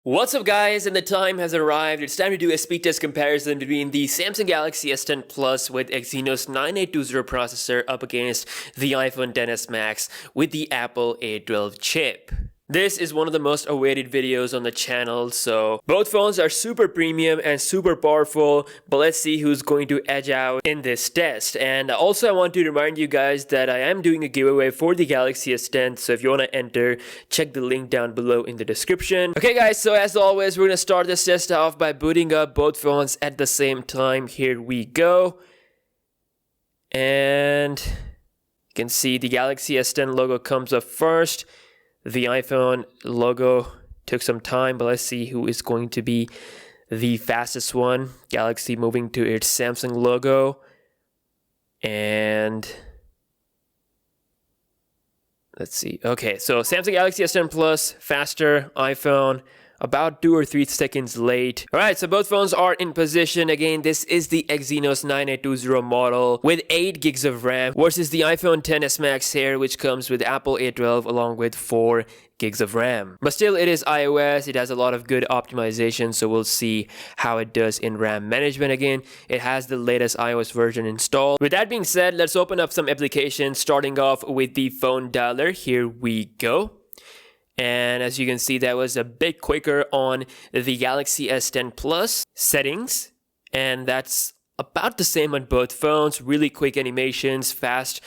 What's up guys, and the time has arrived. It's time to do a speed test comparison between the Samsung Galaxy S10 Plus with Exynos 9820 processor up against the iPhone XS Max with the Apple A12 chip. This is one of the most awaited videos on the channel, so both phones are super premium and super powerful, but let's see who's going to edge out in this test. And also I want to remind you guys that I am doing a giveaway for the Galaxy S10, so if you want to enter, check the link down below in the description. Okay guys, so as always, we're going to start this test off by booting up both phones at the same time. Here we go. And you can see the Galaxy S10 logo comes up first. The iPhone logo took some time, but let's see who is going to be the fastest one. Galaxy moving to its Samsung logo. And let's see. Okay, so Samsung Galaxy S10 Plus, faster. iPhone, about 2 or 3 seconds late. Alright, so both phones are in position. Again, this is the Exynos 9820 model with 8 gigs of RAM versus the iPhone XS Max here, which comes with Apple A12 along with 4 gigs of RAM. But still, it is iOS. It has a lot of good optimization, so we'll see how it does in RAM management. Again, it has the latest iOS version installed. With that being said, let's open up some applications, starting off with the phone dialer. Here we go. And as you can see, that was a bit quicker on the Galaxy S10 Plus settings. And that's about the same on both phones. Really quick animations, fast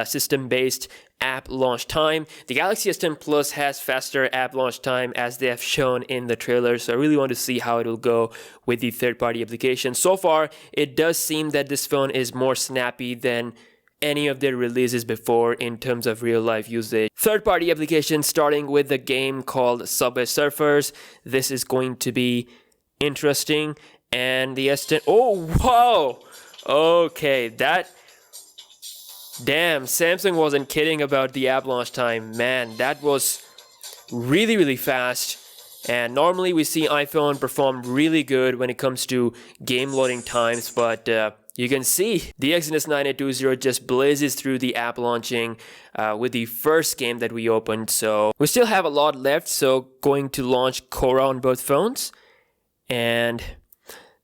system-based app launch time. The Galaxy S10 Plus has faster app launch time as they have shown in the trailer. So I really want to see how it will go with the third-party application. So far, it does seem that this phone is more snappy than any of their releases before in terms of real-life usage. Third-party applications, starting with the game called Subway Surfers. This is going to be interesting. And the S10... Oh, whoa! Okay, that... Damn, Samsung wasn't kidding about the app launch time. Man, that was really fast. And normally we see iPhone perform really good when it comes to game loading times, but you can see the Exynos 9820 just blazes through the app launching with the first game that we opened. So we still have a lot left, so going to launch Cora on both phones. And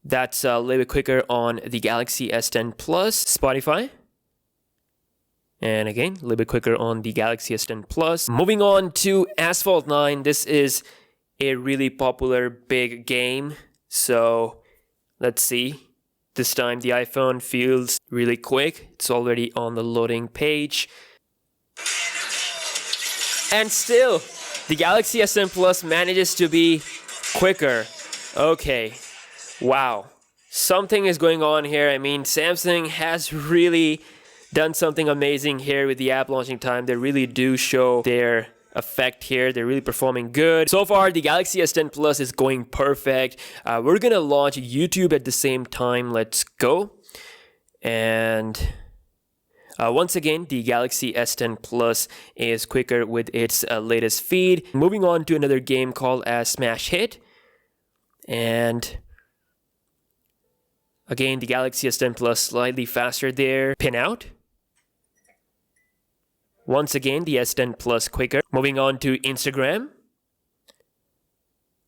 that's a little bit quicker on the Galaxy S10 Plus. Spotify. And again, a little bit quicker on the Galaxy S10 Plus. Moving on to Asphalt 9. This is a really popular big game. So let's see. This time the iPhone feels really quick. It's already on the loading page. And still, the Galaxy S10 Plus manages to be quicker. Okay, wow. Something is going on here. I mean, Samsung has really done something amazing here with the app launching time. They really do show their effect here. They're really performing good. So far, the Galaxy S10 Plus is going perfect. We're gonna launch YouTube at the same time. Let's go. And once again, the Galaxy S10 Plus is quicker with its latest feed. Moving on to another game called Smash Hit. And again, the Galaxy S10 Plus slightly faster there. Pin out. Once again, the S10 Plus quicker. Moving on to Instagram.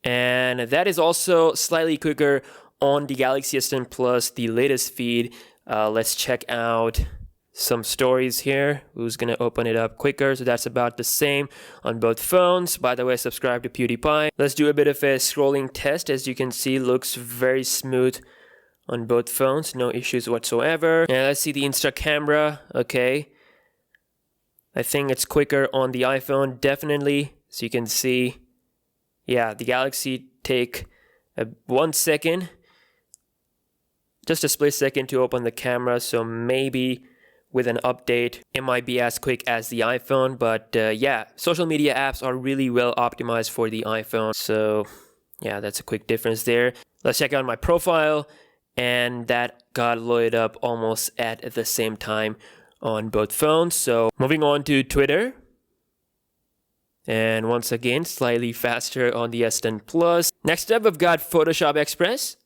And that is also slightly quicker on the Galaxy S10 Plus, the latest feed. Let's check out some stories here. Who's going to open it up quicker? So that's about the same on both phones. By the way, subscribe to PewDiePie. Let's do a bit of a scrolling test. As you can see, looks very smooth on both phones. No issues whatsoever. And let's see the Insta camera. Okay. I think it's quicker on the iPhone, definitely. So you can see, yeah, the Galaxy take 1 second, just a split second to open the camera. So maybe with an update, it might be as quick as the iPhone. But yeah, social media apps are really well optimized for the iPhone. So yeah, that's a quick difference there. Let's check out my profile. And that got loaded up almost at the same time on both phones. So moving on to Twitter. And once again, slightly faster on the S10 Plus. Next up, we've got Photoshop Express.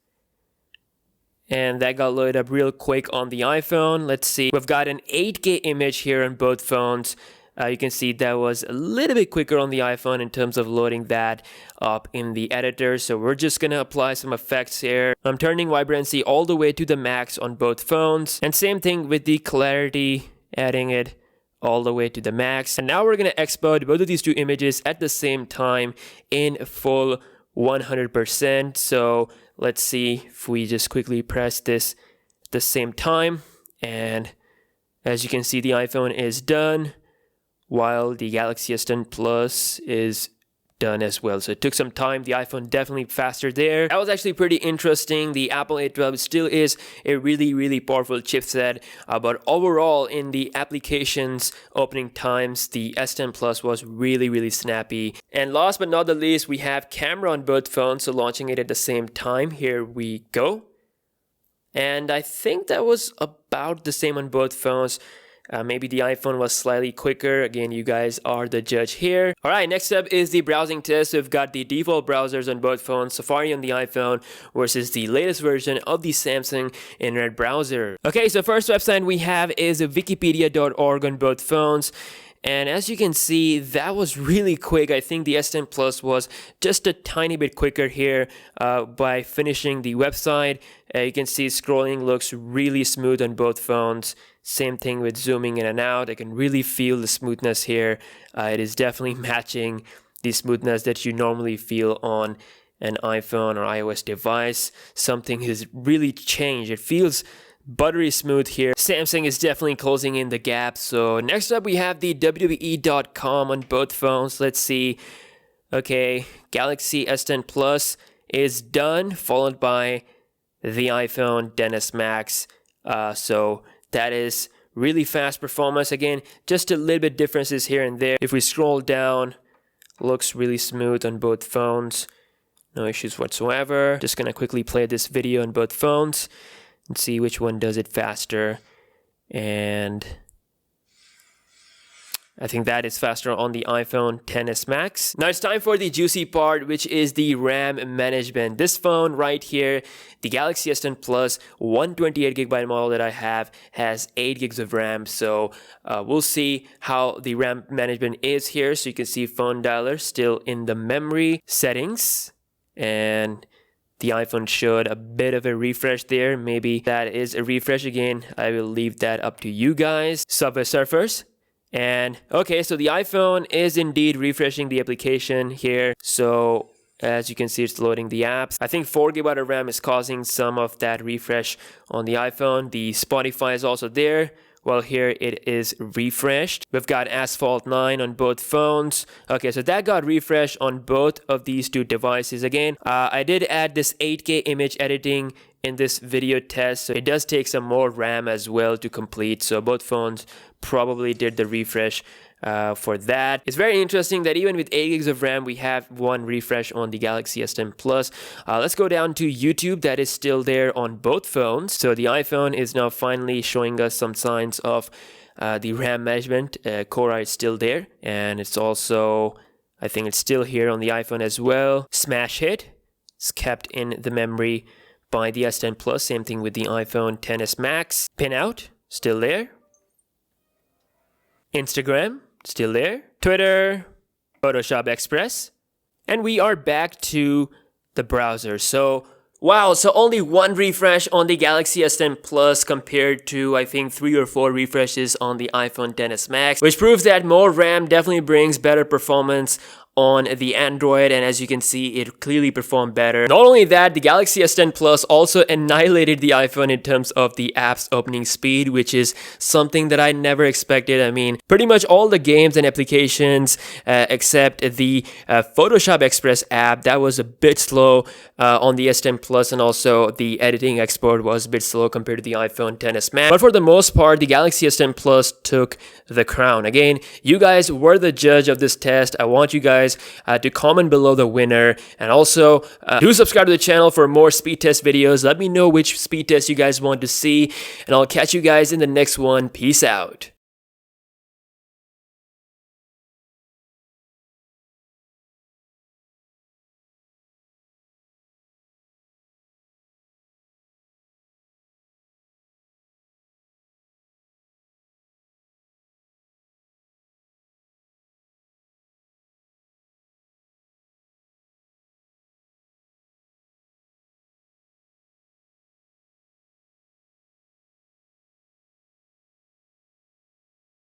And that got loaded up real quick on the iPhone. Let's see. We've got an 8K image here on both phones. You can see that was a little bit quicker on the iPhone in terms of loading that up in the editor. So we're just gonna apply some effects here. I'm turning vibrancy all the way to the max on both phones, and same thing with the clarity, adding it all the way to the max. And now we're gonna export both of these two images at the same time in full 100%. So let's see if we just quickly press this at the same time, and as you can see, the iPhone is done while the Galaxy S10 Plus is done as well. So it took some time. The iPhone definitely faster there. That was actually pretty interesting. The Apple A12 still is a really powerful chipset, but overall in the applications opening times, the S10 Plus was really snappy. And last but not the least, we have camera on both phones, so launching it at the same time. Here we go. And I think that was about the same on both phones. Maybe the iPhone was slightly quicker. Again, you guys are the judge here. All right, next up is the browsing test. So we've got the default browsers on both phones, Safari on the iPhone versus the latest version of the Samsung Internet browser. Okay, so first website we have is wikipedia.org on both phones. And as you can see, that was really quick. I think the S10 Plus was just a tiny bit quicker here by finishing the website. You can see scrolling looks really smooth on both phones. Same thing with zooming in and out. I can really feel the smoothness here. It is definitely matching the smoothness that you normally feel on an iPhone or iOS device. Something has really changed. It feels buttery smooth here. Samsung is definitely closing in the gap. So next up we have the WWE.com on both phones. Let's see. Okay, Galaxy S10 Plus is done, followed by the iPhone XS Max. So that is really fast performance. Again, just a little bit differences here and there. If we scroll down, looks really smooth on both phones. No issues whatsoever. Just gonna quickly play this video on both phones and see which one does it faster. And I think that is faster on the iPhone XS Max. Now it's time for the juicy part, which is the RAM management. This phone right here, the Galaxy S10 Plus 128GB model that I have, has 8 gigs of RAM. So we'll see how the RAM management is here. So you can see phone dialer still in the memory settings, and the iPhone showed a bit of a refresh there. Maybe that is a refresh again. I will leave that up to you guys. Subway Surfers. And okay, so the iPhone is indeed refreshing the application here. So as you can see, it's loading the apps. I think 4GB of RAM is causing some of that refresh on the iPhone. The Spotify is also there. Well, here it is refreshed. We've got Asphalt 9 on both phones. Okay, so that got refreshed on both of these two devices. Again, I did add this 8K image editing in this video test, so it does take some more RAM as well to complete. So both phones probably did the refresh for that. It's very interesting that even with 8 gigs of RAM, we have one refresh on the Galaxy S10 Plus. Let's go down to YouTube. That is still there on both phones. So the iPhone is now finally showing us some signs of the RAM management. Cora is still there, and it's also, I think it's still here on the iPhone as well. Smash hit is kept in the memory by the S10 Plus. Same thing with the iPhone XS Max. Pin out, still there. Instagram, still there. Twitter, Photoshop Express. And we are back to the browser. So, wow, so only one refresh on the Galaxy S10 Plus compared to, I think, 3 or 4 refreshes on the iPhone XS Max, which proves that more RAM definitely brings better performance on the Android, and as you can see, it clearly performed better. Not only that, the Galaxy S10 Plus also annihilated the iPhone in terms of the app's opening speed, which is something that I never expected. I mean, pretty much all the games and applications except the Photoshop Express app, that was a bit slow on the S10 Plus, and also the editing export was a bit slow compared to the iPhone XS Max. But for the most part, the Galaxy S10 Plus took the crown. Again, you guys were the judge of this test. I want you guys to comment below the winner, and also do subscribe to the channel for more speed test videos. Let me know which speed test you guys want to see, and I'll catch you guys in the next one. Peace out.